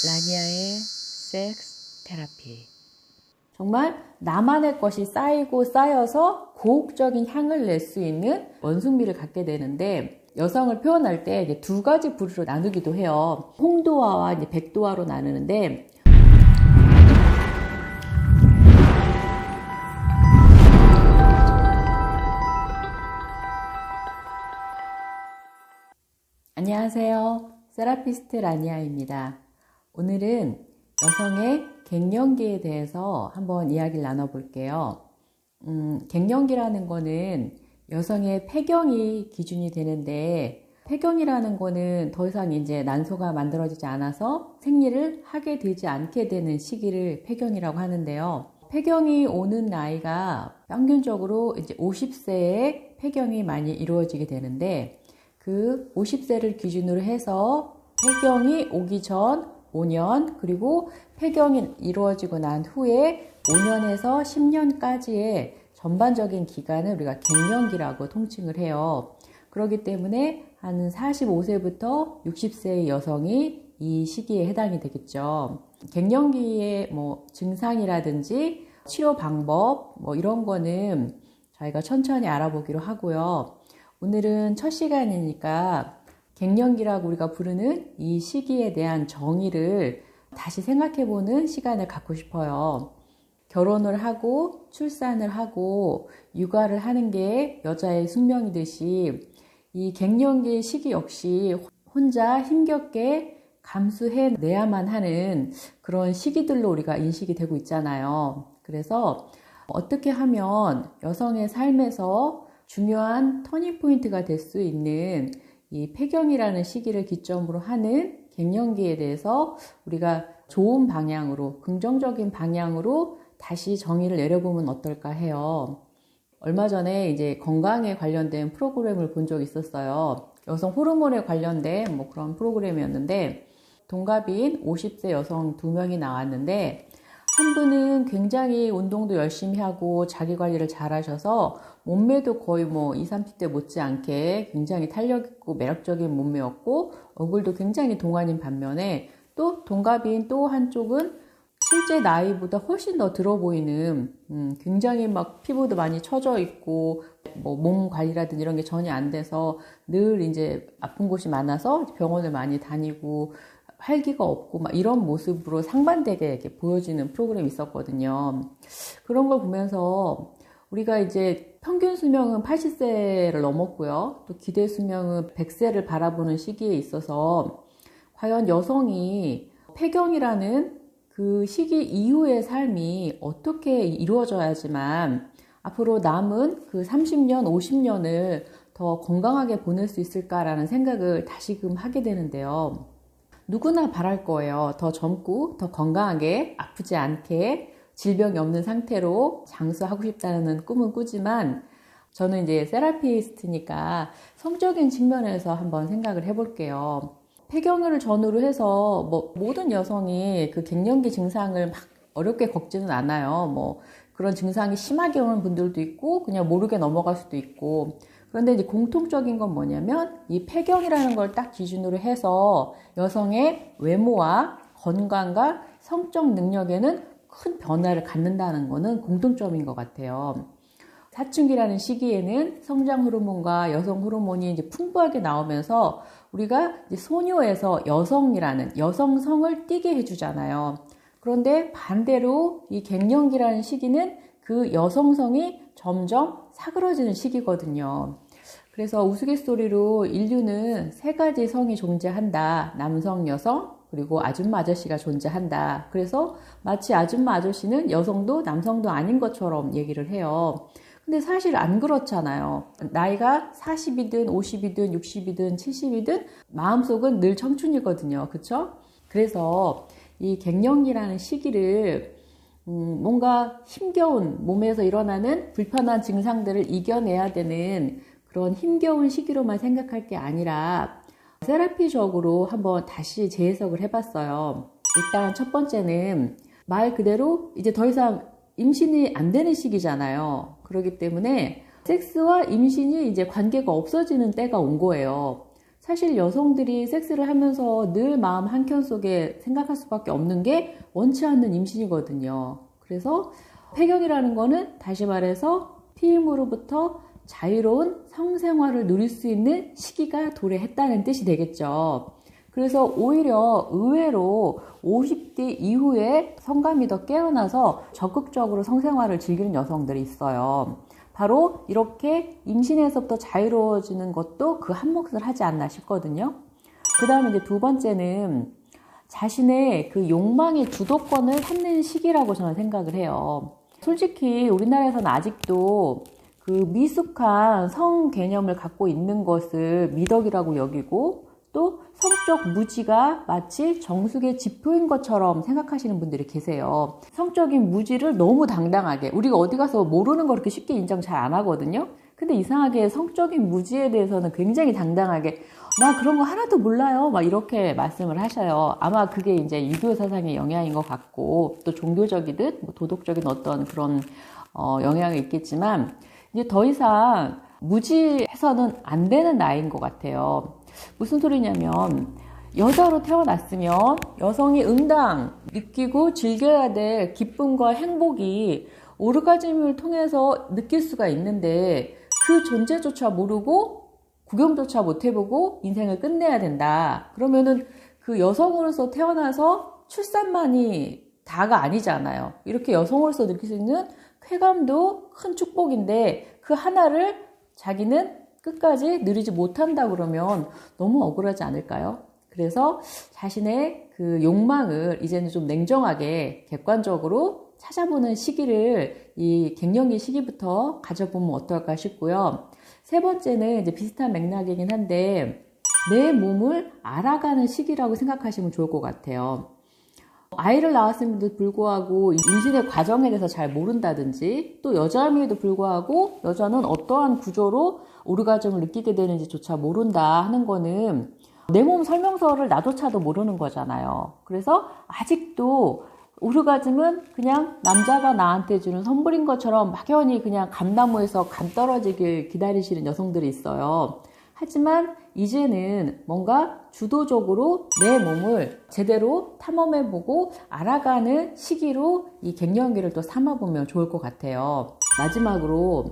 라니아의 섹스 테라피. 정말 나만의 것이 쌓이고 쌓여서 고혹적인 향을 낼 수 있는 원숭미를 갖게 되는데, 여성을 표현할 때 이제 두 가지 부류로 나누기도 해요. 홍도화와 이제 백도화로 나누는데, 안녕하세요. 세라피스트 라니아입니다. 오늘은 여성의 갱년기에 대해서 한번 이야기를 나눠볼게요. 갱년기라는 거는 여성의 폐경이 기준이 되는데, 폐경이라는 거는 더 이상 이제 난소가 만들어지지 않아서 생리를 하게 되지 않게 되는 시기를 폐경이라고 하는데요. 폐경이 오는 나이가 평균적으로 이제 50세에 폐경이 많이 이루어지게 되는데, 그 50세를 기준으로 해서 폐경이 오기 전 5년, 그리고 폐경이 이루어지고 난 후에 5년에서 10년까지의 전반적인 기간을 우리가 갱년기라고 통칭을 해요. 그렇기 때문에 한 45세부터 60세의 여성이 이 시기에 해당이 되겠죠. 갱년기의 증상이라든지 치료 방법 이런 거는 저희가 천천히 알아보기로 하고요. 오늘은 첫 시간이니까 갱년기라고 우리가 부르는 이 시기에 대한 정의를 다시 생각해보는 시간을 갖고 싶어요. 결혼을 하고 출산을 하고 육아를 하는 게 여자의 숙명이듯이 이 갱년기 시기 역시 혼자 힘겹게 감수해내야만 하는 그런 시기들로 우리가 인식이 되고 있잖아요. 그래서 어떻게 하면 여성의 삶에서 중요한 터닝포인트가 될 수 있는 이 폐경이라는 시기를 기점으로 하는 갱년기에 대해서 우리가 좋은 방향으로, 긍정적인 방향으로 다시 정의를 내려보면 어떨까 해요. 얼마 전에 이제 건강에 관련된 프로그램을 본 적이 있었어요. 여성 호르몬에 관련된 그런 프로그램이었는데, 동갑인 50세 여성 2명이 나왔는데, 한 분은 굉장히 운동도 열심히 하고 자기 관리를 잘 하셔서 몸매도 거의 20, 30대 못지않게 굉장히 탄력 있고 매력적인 몸매였고, 얼굴도 굉장히 동안인 반면에 또 동갑인 또 한쪽은 실제 나이보다 훨씬 더 들어 보이는 굉장히 피부도 많이 처져 있고 몸 관리라든지 이런 게 전혀 안 돼서 늘 이제 아픈 곳이 많아서 병원을 많이 다니고 활기가 없고 이런 모습으로 상반되게 이렇게 보여지는 프로그램이 있었거든요. 그런 걸 보면서 우리가 이제 평균 수명은 80세를 넘었고요. 또 기대 수명은 100세를 바라보는 시기에 있어서 과연 여성이 폐경이라는 그 시기 이후의 삶이 어떻게 이루어져야지만 앞으로 남은 그 30년, 50년을 더 건강하게 보낼 수 있을까라는 생각을 다시금 하게 되는데요. 누구나 바랄 거예요. 더 젊고 더 건강하게 아프지 않게 질병이 없는 상태로 장수하고 싶다는 꿈은 꾸지만, 저는 이제 세라피스트니까 성적인 측면에서 한번 생각을 해볼게요. 폐경을 전후로 해서 모든 여성이 그 갱년기 증상을 막 어렵게 겪지는 않아요. 그런 증상이 심하게 오는 분들도 있고 그냥 모르게 넘어갈 수도 있고. 그런데 이제 공통적인 건 뭐냐면 이 폐경이라는 걸 딱 기준으로 해서 여성의 외모와 건강과 성적 능력에는 큰 변화를 갖는다는 거는 공통점인 것 같아요. 사춘기라는 시기에는 성장 호르몬과 여성 호르몬이 이제 풍부하게 나오면서 우리가 이제 소녀에서 여성이라는 여성성을 띠게 해주잖아요. 그런데 반대로 이 갱년기라는 시기는 그 여성성이 점점 사그러지는 시기거든요. 그래서 우스갯소리로 인류는 3가지 성이 존재한다. 남성, 여성, 그리고 아줌마, 아저씨가 존재한다. 그래서 마치 아줌마, 아저씨는 여성도 남성도 아닌 것처럼 얘기를 해요. 근데 사실 안 그렇잖아요. 나이가 40이든 50이든 60이든 70이든 마음속은 늘 청춘이거든요. 그쵸? 그래서 이 갱년기라는 시기를 뭔가 힘겨운 몸에서 일어나는 불편한 증상들을 이겨내야 되는 그런 힘겨운 시기로만 생각할 게 아니라 세라피적으로 한번 다시 재해석을 해봤어요. 일단 첫 번째는 말 그대로 이제 더 이상 임신이 안 되는 시기잖아요. 그렇기 때문에 섹스와 임신이 이제 관계가 없어지는 때가 온 거예요. 사실 여성들이 섹스를 하면서 늘 마음 한켠 속에 생각할 수밖에 없는 게 원치 않는 임신이거든요. 그래서 폐경이라는 거는 다시 말해서 피임으로부터 자유로운 성생활을 누릴 수 있는 시기가 도래했다는 뜻이 되겠죠. 그래서 오히려 의외로 50대 이후에 성감이 더 깨어나서 적극적으로 성생활을 즐기는 여성들이 있어요. 바로 이렇게 임신에서부터 자유로워지는 것도 그 한 몫을 하지 않나 싶거든요. 그 다음에 이제 두 번째는 자신의 그 욕망의 주도권을 찾는 시기라고 저는 생각을 해요. 솔직히 우리나라에서는 아직도 그 미숙한 성 개념을 갖고 있는 것을 미덕이라고 여기고 또 성적 무지가 마치 정숙의 지표인 것처럼 생각하시는 분들이 계세요. 성적인 무지를 너무 당당하게, 우리가 어디 가서 모르는 거 그렇게 쉽게 인정 잘 안 하거든요. 근데 이상하게 성적인 무지에 대해서는 굉장히 당당하게 나 그런 거 하나도 몰라요 막 이렇게 말씀을 하셔요. 아마 그게 이제 유교 사상의 영향인 것 같고 또 종교적이든 뭐 도덕적인 어떤 그런 영향이 있겠지만 이제 더 이상 무지해서는 안 되는 나이인 것 같아요. 무슨 소리냐면 여자로 태어났으면 여성이 응당 느끼고 즐겨야 될 기쁨과 행복이 오르가즘을 통해서 느낄 수가 있는데 그 존재조차 모르고 구경조차 못 해보고 인생을 끝내야 된다. 그러면은 그 여성으로서 태어나서 출산만이 다가 아니잖아요. 이렇게 여성으로서 느낄 수 있는 쾌감도 큰 축복인데 그 하나를 자기는 끝까지 누리지 못한다 그러면 너무 억울하지 않을까요? 그래서 자신의 그 욕망을 이제는 좀 냉정하게 객관적으로 찾아보는 시기를 이 갱년기 시기부터 가져보면 어떨까 싶고요. 세 번째는 이제 비슷한 맥락이긴 한데 내 몸을 알아가는 시기라고 생각하시면 좋을 것 같아요. 아이를 낳았음에도 불구하고 임신의 과정에 대해서 잘 모른다든지 또 여자임에도 불구하고 여자는 어떠한 구조로 오르가즘을 느끼게 되는지조차 모른다 하는 거는 내 몸 설명서를 나조차도 모르는 거잖아요. 그래서 아직도 오르가즘은 그냥 남자가 나한테 주는 선물인 것처럼 막연히 그냥 감나무에서 감 떨어지길 기다리시는 여성들이 있어요. 하지만 이제는 뭔가 주도적으로 내 몸을 제대로 탐험해보고 알아가는 시기로 이 갱년기를 또 삼아보면 좋을 것 같아요. 마지막으로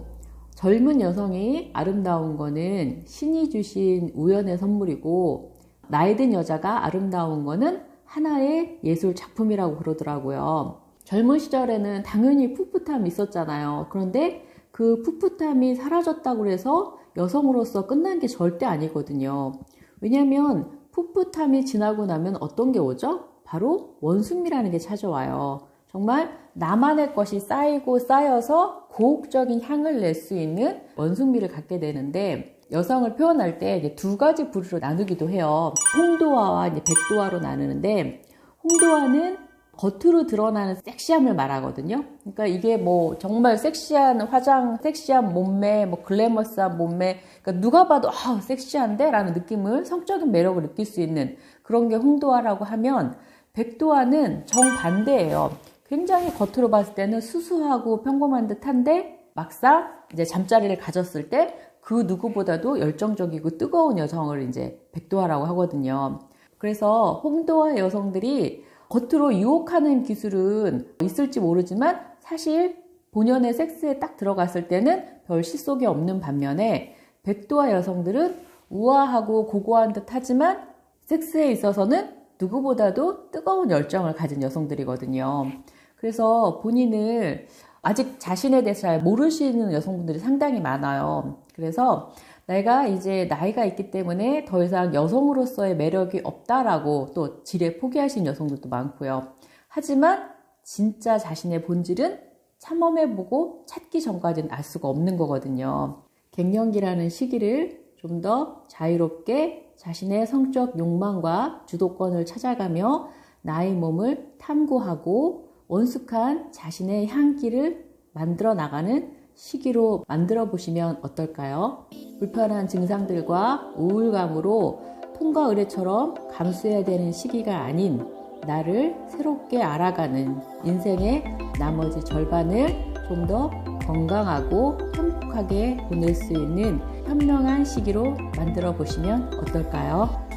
젊은 여성이 아름다운 거는 신이 주신 우연의 선물이고 나이 든 여자가 아름다운 거는 하나의 예술 작품이라고 그러더라고요. 젊은 시절에는 당연히 풋풋함이 있었잖아요. 그런데 그 풋풋함이 사라졌다고 해서 여성으로서 끝난 게 절대 아니거든요. 왜냐하면 풋풋함이 지나고 나면 어떤 게 오죠? 바로 원숭미라는 게 찾아와요. 정말 나만의 것이 쌓이고 쌓여서 고혹적인 향을 낼 수 있는 원숭미를 갖게 되는데 여성을 표현할 때 이제 두 가지 부류로 나누기도 해요. 홍도화와 이제 백도화로 나누는데 홍도화는 겉으로 드러나는 섹시함을 말하거든요. 그러니까 이게 뭐 정말 섹시한 화장, 섹시한 몸매, 뭐 글래머스한 몸매, 그러니까 누가 봐도 아 섹시한데? 라는 느낌을, 성적인 매력을 느낄 수 있는 그런 게 홍도화라고 하면 백도화는 정반대예요. 굉장히 겉으로 봤을 때는 수수하고 평범한 듯한데 막상 이제 잠자리를 가졌을 때 그 누구보다도 열정적이고 뜨거운 여성을 이제 백도화라고 하거든요. 그래서 홍도화 여성들이 겉으로 유혹하는 기술은 있을지 모르지만 사실 본연의 섹스에 딱 들어갔을 때는 별 실속이 없는 반면에 백도화 여성들은 우아하고 고고한 듯 하지만 섹스에 있어서는 누구보다도 뜨거운 열정을 가진 여성들이거든요. 그래서 본인을 아직 자신에 대해서 잘 모르시는 여성분들이 상당히 많아요. 그래서 내가 이제 나이가 있기 때문에 더 이상 여성으로서의 매력이 없다라고 또 지레 포기하신 여성들도 많고요. 하지만 진짜 자신의 본질은 탐험해보고 찾기 전까지는 알 수가 없는 거거든요. 갱년기라는 시기를 좀 더 자유롭게 자신의 성적 욕망과 주도권을 찾아가며 나의 몸을 탐구하고 원숙한 자신의 향기를 만들어 나가는 시기로 만들어 보시면 어떨까요? 불편한 증상들과 우울감으로 톰과 의뢰처럼 감수해야 되는 시기가 아닌 나를 새롭게 알아가는 인생의 나머지 절반을 좀 더 건강하고 행복하게 보낼 수 있는 현명한 시기로 만들어 보시면 어떨까요?